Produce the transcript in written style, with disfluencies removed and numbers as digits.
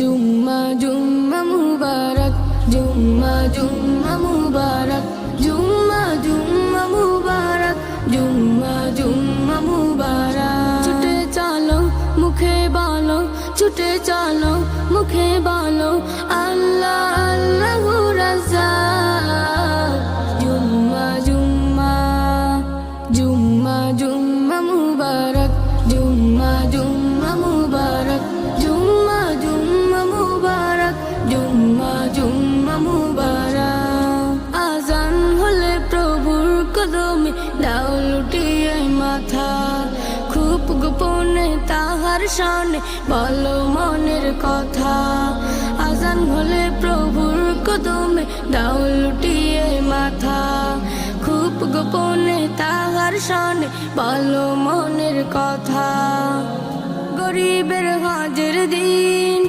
জুম্মা জুম্মা মুবারক, জুম্মা জুম্মা মুবারক, জুম্মা জুম্মা মুবারক, জুম্মা জুম্মা মুবারক। ছুটে চলো মুখে বলো, ছুটে চলো মুখে বলো, আল্লাহ আল্লাহু রাজ্জাক। জুম্মা জুম্মা, জুম্মা জুম্মা মুবারক, জুম্মা জুম্মা মুবারক, জুম্মা জুম্মা মুবারক, জুম্মা জুম্মা মুবারক। আজান হলে প্রভুর কদমে দাও লুটিয়ে মাথা, খুব গোপনে তাহার শানে বলো মনের কথা। আজান হলে প্রভুর কদমে দাও লুটিয়ে মাথা, খুব গোপনে তাহার শানে বলো মনের কথা। গরিবের হজের দিন